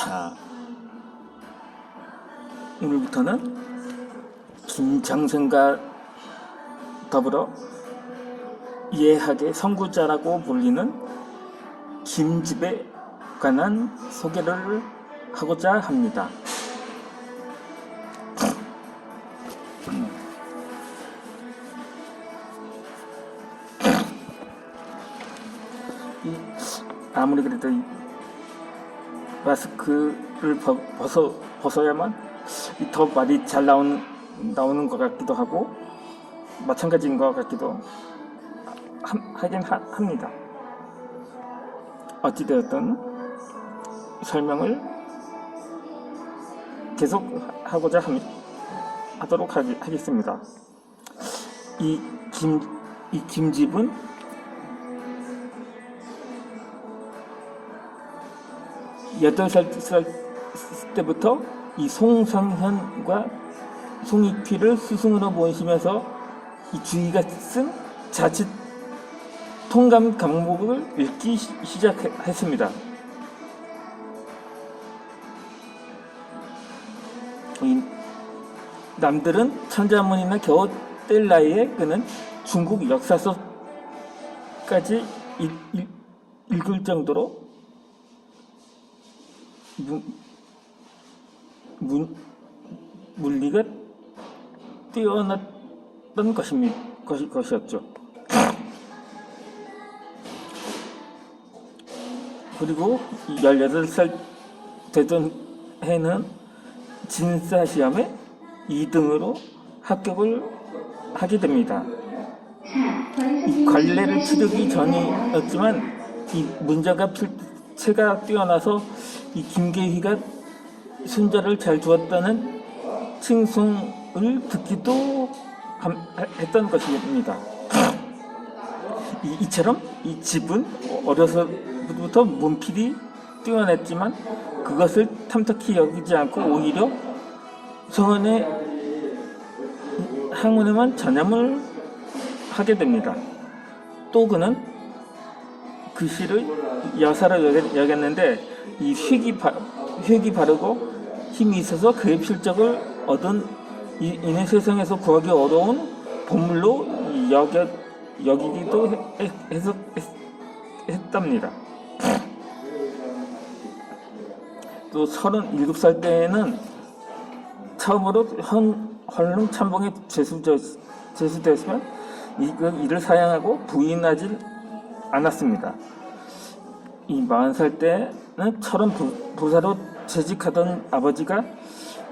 자, 오늘부터는 김장생과 더불어 예학의 선구자라고 불리는 김집에 관한 소개를 하고자 합니다. 아무리 그래도 마스크를 벗어야만 더 말이 잘 나오는 것 같기도 하고 마찬가지인 것 같기도 하긴 합니다. 어찌되었든 설명을 계속 하고자 하도록 하겠습니다. 이 김집은 여덟 살 때부터 이 송성현과 송익필을 스승으로 모시면서 이 주의가 쓴 자칫 통감 강목을 읽기 시작했습니다. 남들은 천자문이나 겨우 뗄 나이에 그는 중국 역사서까지 읽을 정도로 물리가 뛰어났던 것이었죠. 그리고 18살 되던 해는 진사시험에 2등으로 합격을 하게 됩니다. 이 관례를 치르기 전이었지만 이 문장과 필체가 뛰어나서 이 김계휘가 순자를 잘 두었다는 칭송을 듣기도 했던 것입니다. 이처럼 이 집은 어려서부터 문필이 뛰어났지만 그것을 탐탁히 여기지 않고 오히려 성원의 학문에만 전념을 하게 됩니다. 또 그는 글씨를 여사로 여겼는데 이 획이 바르고 힘이 있어서 그의 필적을 얻은 이는 세상에서 구하기 어려운 보물로 여기기도 했답니다. 또 37살 때에는 처음으로 헌릉 참봉에 제수되었으면 이를 사양하고 부인하지 않았습니다. 이 40살 때는 철원 부사로 재직하던 아버지가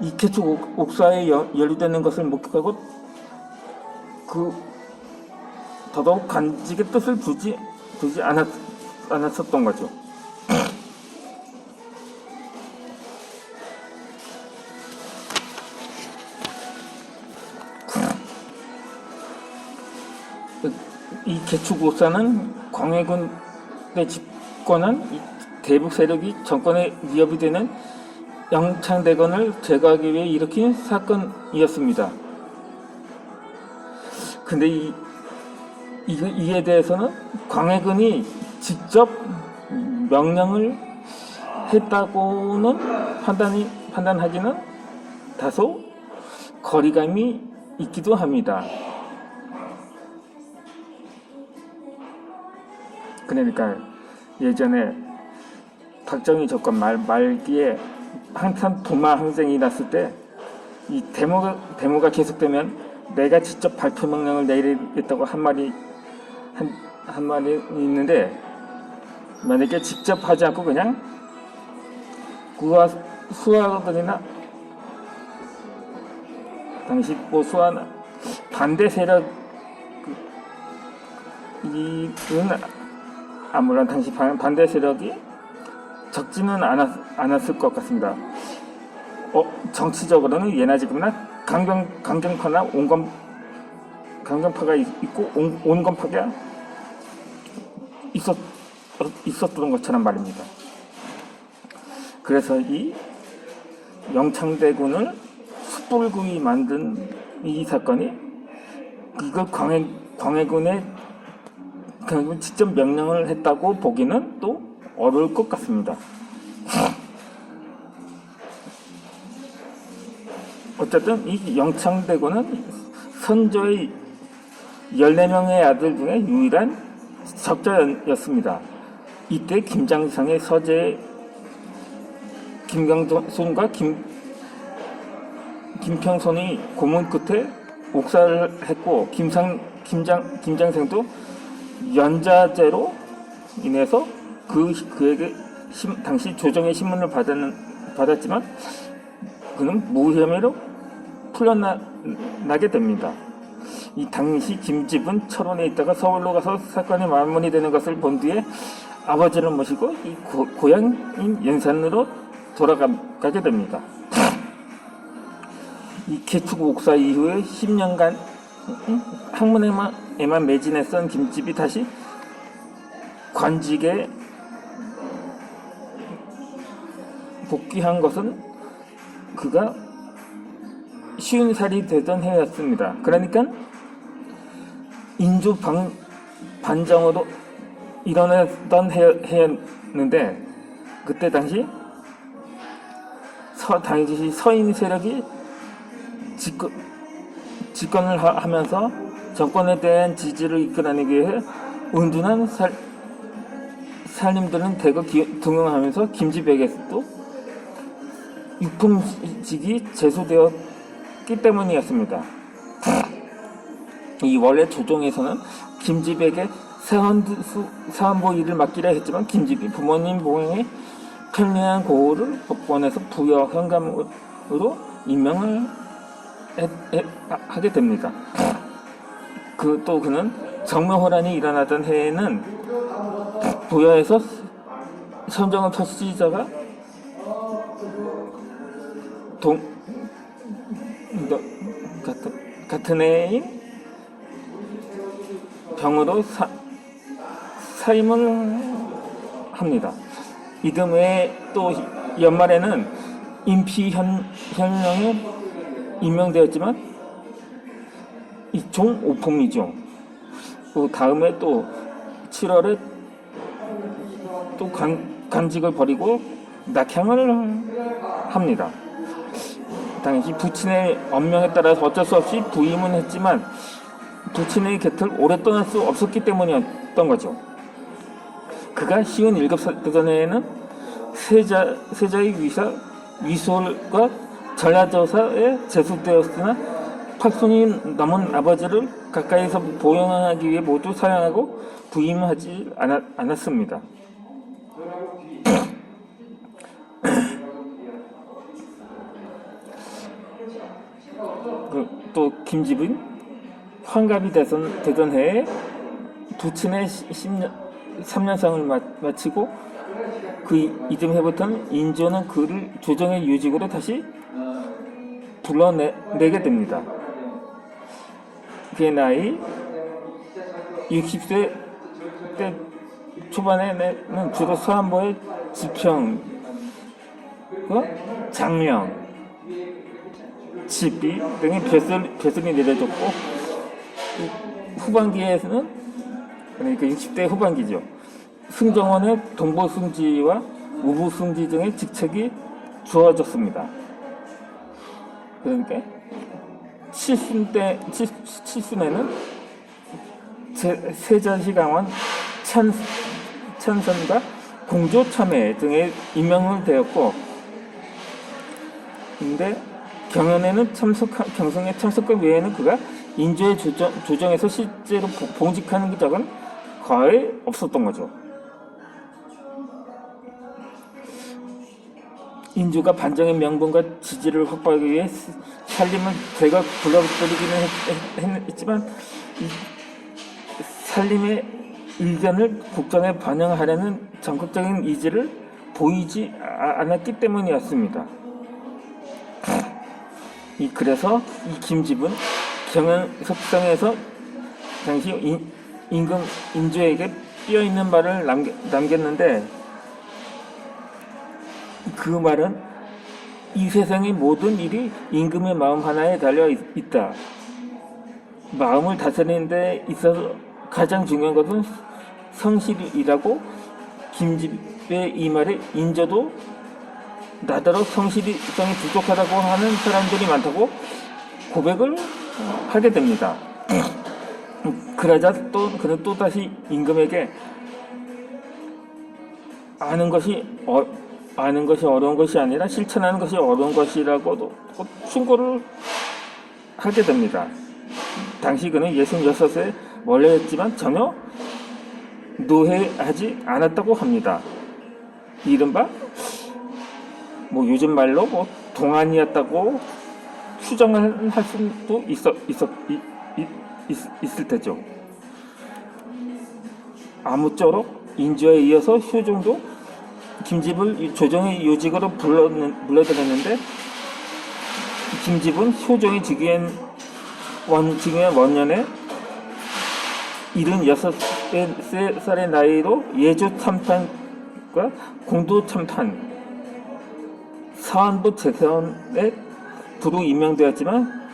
이 개축 옥사에 연루되는 것을 목격하고 더더욱 간직의 뜻을 두지 않았었던 거죠. 이 개축 옥사는 광해군의 집권한 이 대북 세력이 정권에 위협이 되는 영창대군을 제거하기 위해 일으킨 사건이었습니다. 근데 이에 대해서는 광해군이 직접 명령을 했다고는 판단하기는 다소 거리감이 있기도 합니다. 그러니까 예전에 박정희 정권 말기에 한참 도마 항쟁이 났을 때 이 데모가 계속되면 내가 직접 발표 명령을 내리겠다고 한 말이 있는데, 만약에 직접 하지 않고 그냥 수하들이나 당시 수하나 반대 세력 이는 아무런 당시 반대 세력이 적지는 않았을 것 같습니다. 정치적으로는 예나 지금이나 강경파나 강경파가 있고 온건파가 있었던 것처럼 말입니다. 그래서 이 영창대군을 숯불구이 만든 이 사건이 이걸 광해군의 직접 명령을 했다고 보기는 또 어려울 것 같습니다. 어쨌든 이 영창대군은 선조의 14명의 아들 중에 유일한 적자였습니다. 이때 김장상의 서재 김경손과 김평손이 고문 끝에 옥살을 했고 김장생도 연자죄로 인해서 그에게 당시 조정의 신문을 받았지만 그는 무혐의로 풀려나게 됩니다. 이 당시 김집은 철원에 있다가 서울로 가서 사건이 마무리되는 것을 본 뒤에 아버지를 모시고 이 고향인 연산으로 돌아가게 됩니다. 이 개축 옥사 이후에 10년간 학문에만 매진했던 김집이 다시 관직에 복귀한 것은 그가 50살이 되던 해였습니다. 그러니까 인조 반정으로 일어났던 해였는데 그때 당시 서인 세력이 집권을 하면서 정권에 대한 지지를 이끌어내기 위해 은둔한 살림들은 대거 등용하면서 김집에게서도 유품직이 제소되었기 때문이었습니다. 이 원래 조정에서는 김집에게 사헌부 일을 맡기라 했지만 김집이 부모님 보행에 편리한 고을을 법원에서 부여 현감으로 임명을 하게 됩니다. 또 그는 정묘호란이 일어나던 해에는 부여에서 선정을 표시자가 같은 해인 병으로 사임을 합니다. 이듬 해에 또 연말에는 임피현령에 임명되었지만 이 종 오품이죠. 그 다음에 또 7월에 또 간직을 버리고 낙향을 합니다. 당시 부친의 엄명에 따라서 어쩔 수 없이 부임은 했지만 부친의 곁을 오래 떠날 수 없었기 때문이었던 거죠. 그가 57살 되던 해에는 세자의 위솔과 전라저사에 제수되었으나 8손이 넘은 아버지를 가까이서 보영하기 위해 모두 사양하고 부임하지 않았습니다. 또 김집은 환갑이 되던 해에 부친의 3년상을 마치고 그 이듬 해부터는 인조는 그를 조정의 유직으로 다시 불러내게 됩니다. 그의 나이 60세 때 초반에는 주로 서안보의 지평, 장명, 지비 등의 벼슬이 내려졌고 후반기에서는 그러니까 60대 후반기죠. 승정원의 동보승지와 우부승지 등의 직책이 주어졌습니다. 그러니까 7순에는 세자시강원 찬선과 공조참회 등에 임명을 되었고, 근데 경연에 참석한 외에는 그가 인조의 조정에서 실제로 봉직하는 적은 거의 없었던 거죠. 인조가 반정의 명분과 지지를 확보하기 위해 살림을 대거 불러들이기는 했지만 이 살림의 의견을 국정에 반영하려는 적극적인 의지를 보이지 않았기 때문이었습니다. 그래서 이 김집은 경연석상에서 당시 임금 인조에게 뼈있는 말을 남겼는데, 그 말은 이 세상의 모든 일이 임금의 마음 하나에 달려 있다. 마음을 다스리는 데 있어서 가장 중요한 것은 성실이라고 김집의 이 말에 인조도 나더러 성실성이 부족하다고 하는 사람들이 많다고 고백을 하게 됩니다. 그러자 그는 또다시 임금에게 아는 것이 어려운 것이 아니라 실천하는 것이 어려운 것이라고 충고를 하게 됩니다. 당시 그는 66세 원래였지만 전혀 노회하지 않았다고 합니다. 이른바 요즘 말로 동안이었다고 추정을 할 수도 있을 테죠. 아무쪼록 인주에 이어서 효종도 김집을 조정의 요직으로 불러들였는데, 김집은 효종이 즉위한 원년에 76살의 나이로 예조 참판과 공도 참판, 사안부 재선에 두루 임명되었지만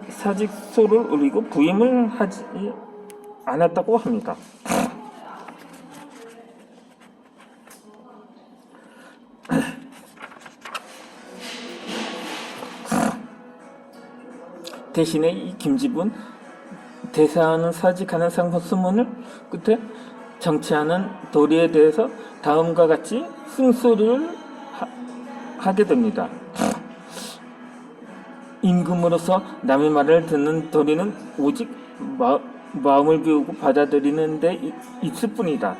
사직서를 올리고 부임을 하지 않았다고 합니다. 대신에 이 김집은 대사하는 사직하는 상소문을 끝에 정치하는 도리에 대해서 다음과 같이 쓴소리를 하게 됩니다. 임금으로서 남의 말을 듣는 도리는 오직 마음을 비우고 받아들이는 데 있을 뿐이다.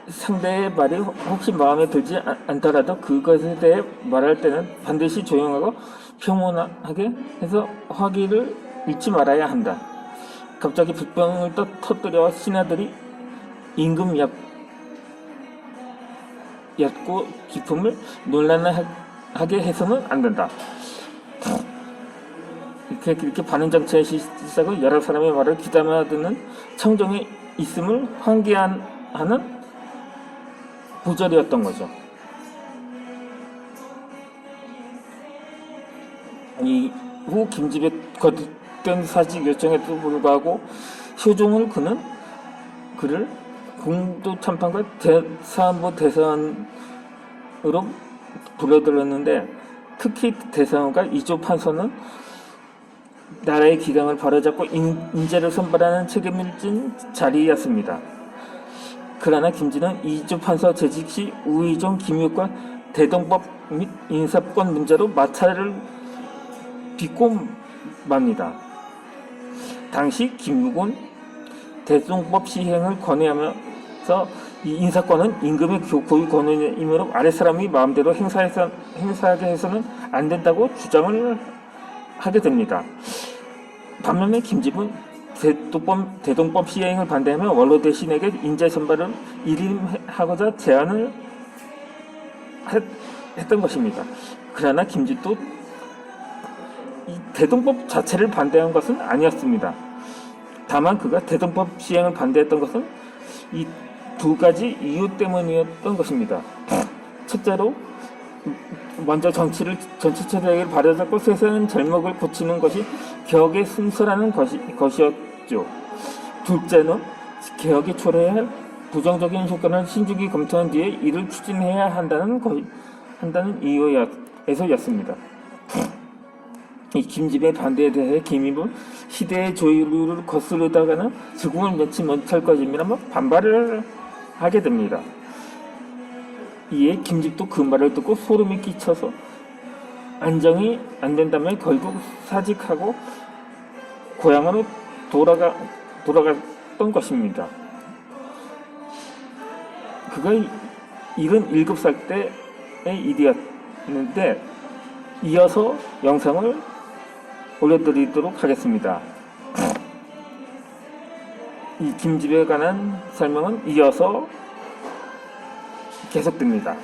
상대의 말이 혹시 마음에 들지 않더라도 그것에 대해 말할 때는 반드시 조용하고 평온하게 해서 화기를 잃지 말아야 한다. 갑자기 빅병을 터뜨려 신하들이 임금 얕고 기품을 논란하게 해서는 안 된다. 이렇게 반응 정치의 시작은 여러 사람의 말을 귀담아 듣는 청정에 있음을 환기하는 구절이었던 거죠. 이후 김집의 거듭된 사직 요청에도 불구하고 효종을 그를 공도 참판과 사안부 대사원으로 불러들였는데, 특히 대사원과 이조 판서는 나라의 기강을 바로잡고 인재를 선발하는 책임을 진 자리였습니다. 그러나 김진은 이조 판서 재직 시 우의정 김육과 대동법 및 인사권 문제로 마찰을 빚고 맙니다. 당시 김육은 대동법 시행을 권유하면서 이 인사권은 임금의 고유 권한이므로 아랫사람이 마음대로 행사하게 해서는 안 된다고 주장을 하게 됩니다. 반면에 김집은 대동법 시행을 반대하며 원로 대신에게 인재 선발을 일임하고자 제안을 했던 것입니다. 그러나 김집도 이 대동법 자체를 반대한 것은 아니었습니다. 다만 그가 대동법 시행을 반대했던 것은 이 두 가지 이유 때문이었던 것입니다. 첫째로 먼저 전체 체제를 바로잡고 세상의 잘못을 고치는 것이 개혁의 순서라는 것이었죠. 둘째는 개혁이 초래해야 할 부정적인 효과를 신중히 검토한 뒤에 이를 추진해야 한다는 이유에서였습니다. 이 김집의 반대에 대해 김입은 시대의 조류를 거스르다가는 죽음을 면치 못할 것임이라 반발을 하게 됩니다. 이에 김집도 그 말을 듣고 소름이 끼쳐서 안정이 안 된다면 결국 사직하고 고향으로 돌아갔던 것입니다. 그가 77살 때의 일이었는데, 이어서 영상을 올려드리도록 하겠습니다. 이 김집에 관한 설명은 이어서 계속됩니다.